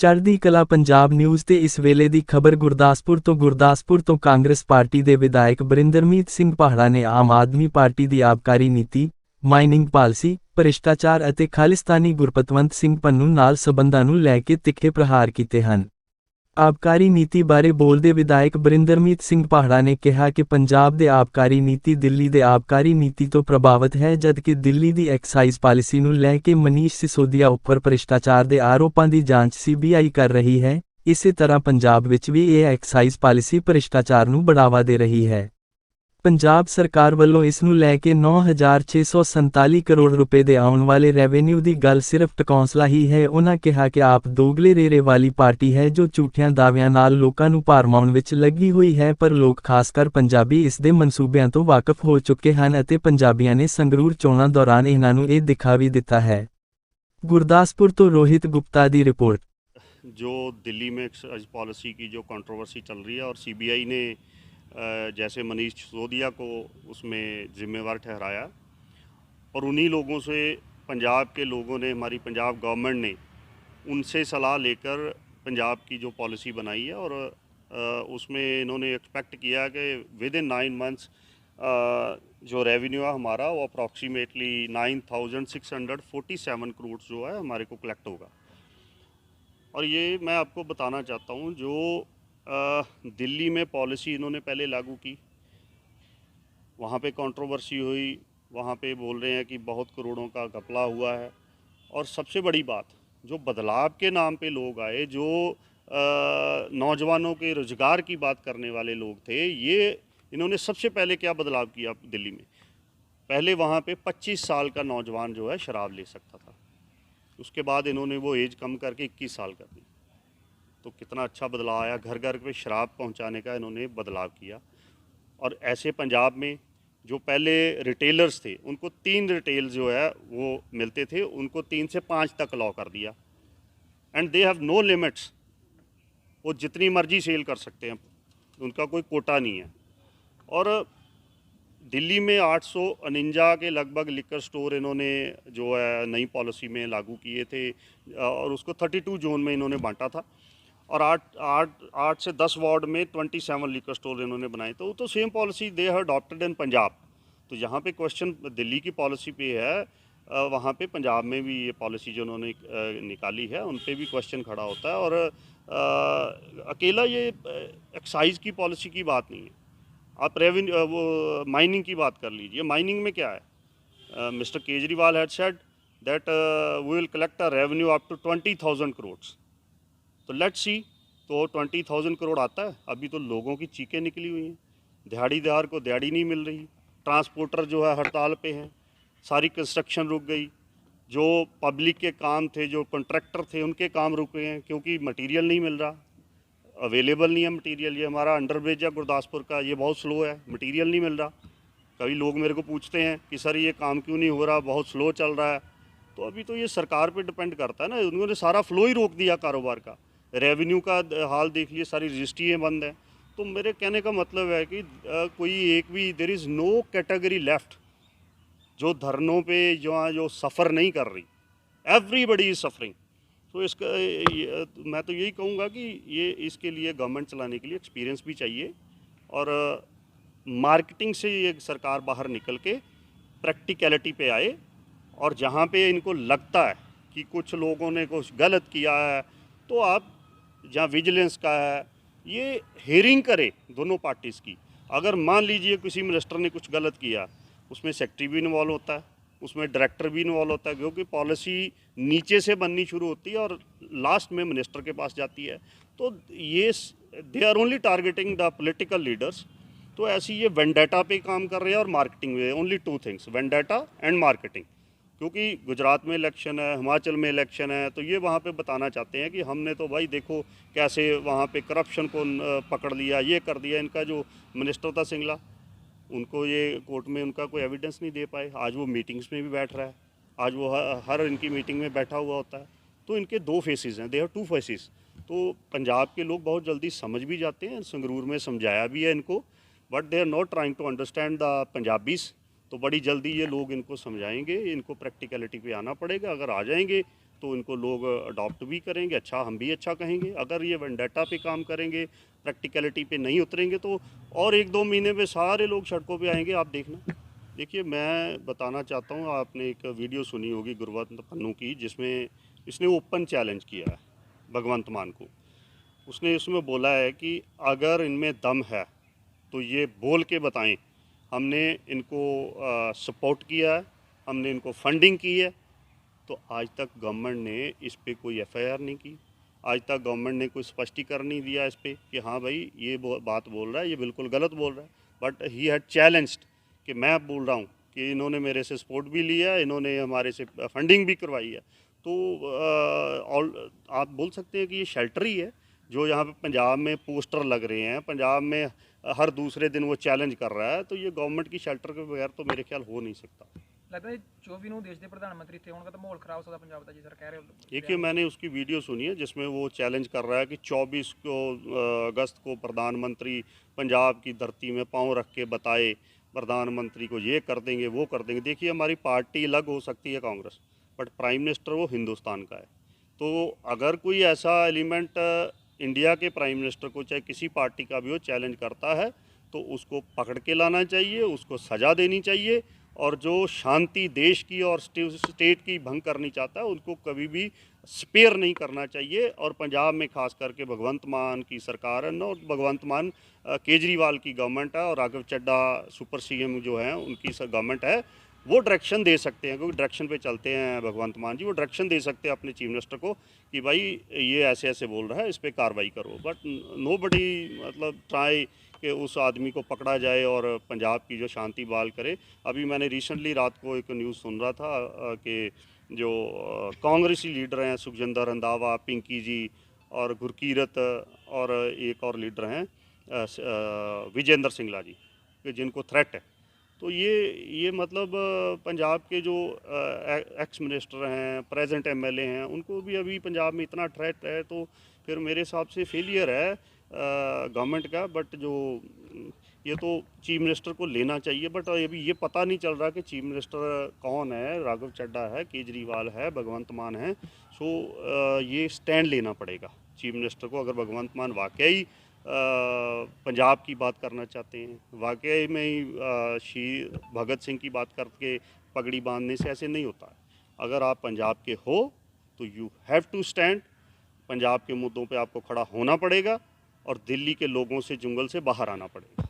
ਚੜ੍ਹਦੀ ਕਲਾ ਪੰਜਾਬ ਨਿਊਜ਼ ਤੇ ਇਸ ਵੇਲੇ ਦੀ ਖਬਰ ਗੁਰਦਾਸਪੁਰ ਤੋਂ ਕਾਂਗਰਸ ਪਾਰਟੀ ਦੇ ਵਿਧਾਇਕ ਬਰਿੰਦਰਮੀਤ ਸਿੰਘ ਪਾਹੜਾ ਨੇ ਆਮ ਆਦਮੀ ਪਾਰਟੀ ਦੀ ਆਬਕਾਰੀ ਨੀਤੀ, ਮਾਈਨਿੰਗ ਪਾਲਿਸੀ, ਭ੍ਰਿਸ਼ਟਾਚਾਰ ਅਤੇ ਖਾਲਿਸਤਾਨੀ ਗੁਰਪਤਵੰਤ ਸਿੰਘ ਪੰਨੂ ਨਾਲ ਸਬੰਧਾਂ ਨੂੰ ਲੈ ਕੇ ਤਿੱਖੇ ਪ੍ਰਹਾਰ ਕੀਤੇ ਹਨ। ਆਬਕਾਰੀ ਨੀਤੀ ਬਾਰੇ ਬੋਲਦੇ ਵਿਧਾਇਕ ਬਰਿੰਦਰਮੀਤ ਸਿੰਘ ਪਾਹੜਾ ਨੇ ਕਿਹਾ ਕਿ ਪੰਜਾਬ ਦੇ ਆਬਕਾਰੀ ਨੀਤੀ ਦਿੱਲੀ ਦੇ ਆਬਕਾਰੀ ਨੀਤੀ ਤੋਂ ਪ੍ਰਭਾਵਿਤ ਹੈ, ਜਦਕਿ ਦਿੱਲੀ ਦੀ ਐਕਸਾਈਜ਼ ਪਾਲਿਸੀ ਨੂੰ ਲੈ ਕੇ ਮਨੀਸ਼ ਸਿਸੋਦੀਆ ਉੱਪਰ ਭ੍ਰਿਸ਼ਟਾਚਾਰ ਦੇ ਆਰੋਪਾਂ ਦੀ ਜਾਂਚ CBI ਕਰ ਰਹੀ ਹੈ। ਇਸੇ ਤਰ੍ਹਾਂ ਪੰਜਾਬ ਵਿੱਚ ਵੀ ਇਹ ਐਕਸਾਈਜ਼ ਪਾਲਿਸੀ ਭ੍ਰਿਸ਼ਟਾਚਾਰ ਨੂੰ ਬੜਾਵਾ ਦੇ ਰਹੀ ਹੈ। ਪੰਜਾਬ ਸਰਕਾਰ ਵੱਲੋਂ ਇਸ ਨੂੰ ਲੈ ਕੇ 9,647 ਕਰੋੜ ਰੁਪਏ ਦੇ ਆਉਣ ਵਾਲੇ ਰੈਵਨਿਊ ਦੀ ਗੱਲ ਸਿਰਫ ਟਕੌਂਸਲਾ ਹੀ ਹੈ। ਉਨ੍ਹਾਂ ਕਿਹਾ ਕਿ ਆਪ ਦੋਗਲੇ ਰੇਰੇ ਵਾਲੀ ਪਾਰਟੀ ਹੈ ਜੋ ਝੂਠਿਆਂ ਦਾਅਵਿਆਂ ਨਾਲ ਲੋਕਾਂ ਨੂੰ ਭਰਮਾਉਣ ਵਿੱਚ ਲੱਗੀ ਹੋਈ ਹੈ, ਪਰ ਲੋਕ ਖਾਸਕਰ ਪੰਜਾਬੀ ਇਸ ਦੇ ਮਨਸੂਬਿਆਂ ਤੋਂ ਵਾਕਫ ਹੋ ਚੁੱਕੇ ਹਨ ਅਤੇ ਪੰਜਾਬੀਆਂ ਨੇ ਸੰਗਰੂਰ ਚੋਣਾਂ ਦੌਰਾਨ ਇਹਨਾਂ ਨੂੰ ਇਹ ਦਿਖਾ ਵੀ ਦਿੱਤਾ ਹੈ। ਗੁਰਦਾਸपुर ਤੋਂ रोहित गुप्ता ਦੀ रिपोर्ट। जो दिल्ली में एक्साइज पॉलिसी की जो कंट्रोवर्सी चल रही है और CBI ने जैसे मनीष सिसोदिया को उसमें जिम्मेवार ठहराया और उन्हीं लोगों से पंजाब के लोगों ने, हमारी पंजाब गवर्नमेंट ने उनसे सलाह लेकर पंजाब की जो पॉलिसी बनाई है और उसमें इन्होंने एक्सपेक्ट किया कि विद इन 9 मंथ्स जो रेवेन्यू है हमारा वो अप्रॉक्सीमेटली 9,647 करोड़ जो है हमारे को कलेक्ट होगा। और ये मैं आपको बताना चाहता हूँ, जो दिल्ली में पॉलिसी इन्होंने पहले लागू की, वहाँ पे कंट्रोवर्सी हुई, वहाँ पे बोल रहे हैं कि बहुत करोड़ों का घपला हुआ है। और सबसे बड़ी बात, जो बदलाव के नाम पे लोग आए, जो नौजवानों के रोज़गार की बात करने वाले लोग थे, ये इन्होंने सबसे पहले क्या बदलाव किया दिल्ली में? पहले वहाँ पे 25 साल का नौजवान जो है शराब ले सकता था, उसके बाद इन्होंने वो एज कम करके 21 साल कर दी। तो कितना अच्छा बदलाव आया, घर घर पे शराब पहुँचाने का इन्होंने बदलाव किया। और ऐसे पंजाब में जो पहले रिटेलर्स थे उनको 3 रिटेल जो है वो मिलते थे, उनको 3 से 5 तक अलाउ कर दिया। And they have no limits, वो जितनी मर्जी सेल कर सकते हैं, उनका कोई कोटा नहीं है। और दिल्ली में 849 के लगभग लिकर स्टोर इन्होंने जो है नई पॉलिसी में लागू किए थे और उसको 32 जोन में इन्होंने बांटा था और 8 से 10 वार्ड में 27 लिकर स्टोर इन्होंने बनाए। तो same policy they have adopted in Punjab. तो जहाँ पे क्वेश्चन दिल्ली की पॉलिसी पे है, वहाँ पे पंजाब में भी ये पॉलिसी जो उन्होंने निकाली है उन पे भी क्वेश्चन खड़ा होता है। और अकेला ये एक्साइज की पॉलिसी की बात नहीं है, आप रेवेन्यू वो माइनिंग की बात कर लीजिए। माइनिंग में क्या है, mister Kejriwal had said that we will collect a revenue up to 20,000 crore. तो लेट्स सी, तो 20,000 करोड़ आता है? अभी तो लोगों की चीखें निकली हुई हैं, दिहाड़ीदार को दिहाड़ी नहीं मिल रही, ट्रांसपोर्टर जो है हड़ताल पे हैं, सारी कंस्ट्रक्शन रुक गई, जो पब्लिक के काम थे, जो कॉन्ट्रैक्टर थे उनके काम रुक गए हैं क्योंकि मटेरियल नहीं मिल रहा, अवेलेबल नहीं है मटेरियल। ये हमारा अंडरब्रिज है गुरदासपुर का, ये बहुत स्लो है, मटेरियल नहीं मिल रहा। कई लोग मेरे को पूछते हैं कि सर ये काम क्यों नहीं हो रहा, बहुत स्लो चल रहा है। तो अभी तो ये सरकार पे डिपेंड करता है ना, उन्होंने सारा फ्लो ही रोक दिया कारोबार का। रेवेन्यू का हाल देख लिए, सारी रजिस्ट्रियाँ बंद हैं। तो मेरे कहने का मतलब है कि कोई एक भी, there is no category left जो धरनों पे जो सफ़र नहीं कर रही, एवरीबडी इज़ सफरिंग। तो इसका मैं तो यही कहूँगा कि ये इसके लिए गवर्नमेंट चलाने के लिए एक्सपीरियंस भी चाहिए और मार्केटिंग से ये सरकार बाहर निकल के प्रैक्टिकलिटी पे आए। और जहाँ पे इनको लगता है कि कुछ लोगों ने कुछ गलत किया है, तो आप जहाँ विजिलेंस का है ये हेयरिंग करे दोनों पार्टीज़ की। अगर मान लीजिए किसी मिनिस्टर ने कुछ गलत किया, उसमें सेक्रेटरी भी इन्वॉल्व होता है, उसमें डायरेक्टर भी इन्वॉल्व होता है, क्योंकि पॉलिसी नीचे से बननी शुरू होती है और लास्ट में मिनिस्टर के पास जाती है। तो ये they are only targeting the political leaders. तो ऐसी ये वेंडेटा पे काम कर रहे हैं और मार्केटिंग में, only 2 things, vendetta and marketing. क्योंकि गुजरात में इलेक्शन है, हिमाचल में इलेक्शन है, तो ये वहाँ पे बताना चाहते हैं कि हमने तो भाई देखो कैसे वहाँ पे करप्शन को पकड़ लिया, ये कर दिया। इनका जो मिनिस्टर था सिंगला, उनको ये कोर्ट में उनका कोई एविडेंस नहीं दे पाए, आज वो मीटिंग्स में भी बैठ रहा है, आज वो हर इनकी मीटिंग में बैठा हुआ होता है। तो इनके 2 फेसेस हैं, दे हैव 2 फेसेस। तो पंजाब के लोग बहुत जल्दी समझ भी जाते हैं, संगरूर में समझाया भी है इनको, but they are not trying to understand the Punjabis. तो बड़ी जल्दी ये लोग इनको समझाएंगे, इनको प्रैक्टिकलिटी पे आना पड़ेगा। अगर आ जाएंगे तो इनको लोग अडॉप्ट भी करेंगे, अच्छा हम भी अच्छा कहेंगे। अगर ये वेंडेटा पे काम करेंगे, प्रैक्टिकलिटी पे नहीं उतरेंगे, तो और 1-2 महीने में सारे लोग सड़कों पे आएंगे, आप देखना। देखिए, मैं बताना चाहता हूँ, आपने एक वीडियो सुनी होगी गुरवंत पन्नू की, जिसमें इसने ओपन चैलेंज किया है भगवंत मान को। उसने इसमें बोला है कि अगर इनमें दम है तो ये बोल के बताएं, हमने इनको सपोर्ट किया है, हमने इनको फंडिंग की है। तो आज तक गवर्नमेंट ने इस पे कोई एफआईआर नहीं की, आज तक गवर्नमेंट ने कोई स्पष्टीकरण नहीं दिया इस पे कि हाँ भाई ये बात बोल रहा है, ये बिल्कुल गलत बोल रहा है। बट ही हैड चैलेंज्ड कि मैं बोल रहा हूँ कि इन्होंने मेरे से सपोर्ट भी लिया, इन्होंने हमारे से फंडिंग भी करवाई है। तो आप बोल सकते हैं कि ये शेल्टर ही है, जो यहाँ पे पंजाब में पोस्टर लग रहे हैं, पंजाब में हर दूसरे दिन वो चैलेंज कर रहा है। तो ये गवर्नमेंट की शेल्टर के बगैर तो मेरे ख्याल हो नहीं सकता। लगता है 24 ਨੂੰ ਦੇਸ਼ ਦੇ ਪ੍ਰਧਾਨ ਮੰਤਰੀ थे उनका तो माहौल खराब हो सकता पंजाब का, जी सर कह रहे हो। देखिए, मैंने उसकी वीडियो सुनी है जिसमें वो चैलेंज कर रहा है कि 24 को अगस्त को प्रधानमंत्री पंजाब की धरती में पाँव रख के बताए, प्रधानमंत्री को ये कर देंगे, वो कर देंगे। देखिए, हमारी पार्टी अलग हो सकती है कांग्रेस, बट प्राइम मिनिस्टर वो हिंदुस्तान का है। तो अगर कोई ऐसा एलिमेंट इंडिया के प्राइम मिनिस्टर को, चाहे किसी पार्टी का भी हो, चैलेंज करता है तो उसको पकड़ के लाना चाहिए, उसको सज़ा देनी चाहिए। और जो शांति देश की और स्टेट की भंग करनी चाहता है, उनको कभी भी स्पेयर नहीं करना चाहिए। और पंजाब में खास करके भगवंत मान की सरकार है, और भगवंत मान केजरीवाल की गवर्नमेंट है, और राघव चड्ढा सुपर सीएम जो है उनकी गवर्नमेंट है। वो डायरेक्शन दे सकते हैं, क्योंकि डायरेक्शन पे चलते हैं भगवंत मान जी। वो डायरेक्शन दे सकते हैं अपने चीफ मिनिस्टर को कि भाई ये ऐसे ऐसे बोल रहा है, इस पर कार्रवाई करो। बट नोबडी मतलब ट्राई कि उस आदमी को पकड़ा जाए और पंजाब की जो शांति बहाल करे। अभी मैंने रिसेंटली रात को एक न्यूज़ सुन रहा था कि जो कांग्रेसी लीडर हैं, सुखजिंदर रंधावा, पिंकी जी और गुरकीरत, और एक और लीडर हैं विजेंद्र सिंगला जी, कि जिनको थ्रेट है। तो ये मतलब पंजाब के जो एक्स मिनिस्टर हैं, प्रेजेंट एमएलए हैं, उनको भी अभी पंजाब में इतना थ्रेट है। तो फिर मेरे हिसाब से फेलियर है गवर्नमेंट का। बट जो ये तो चीफ मिनिस्टर को लेना चाहिए। बट अभी ये पता नहीं चल रहा कि चीफ मिनिस्टर कौन है, राघव चड्ढा है, केजरीवाल है, भगवंत मान है। सो ये स्टैंड लेना पड़ेगा चीफ मिनिस्टर को, अगर भगवंत मान वाकई पंजाब की बात करना चाहते हैं, वाकई में ही शहीद भगत सिंह की बात करके पगड़ी बांधने से ऐसे नहीं होता है। अगर आप पंजाब के हो तो you have to stand, Punjab के मुद्दों पे आपको खड़ा होना पड़ेगा, और दिल्ली के लोगों से, जंगल से बाहर आना पड़ेगा।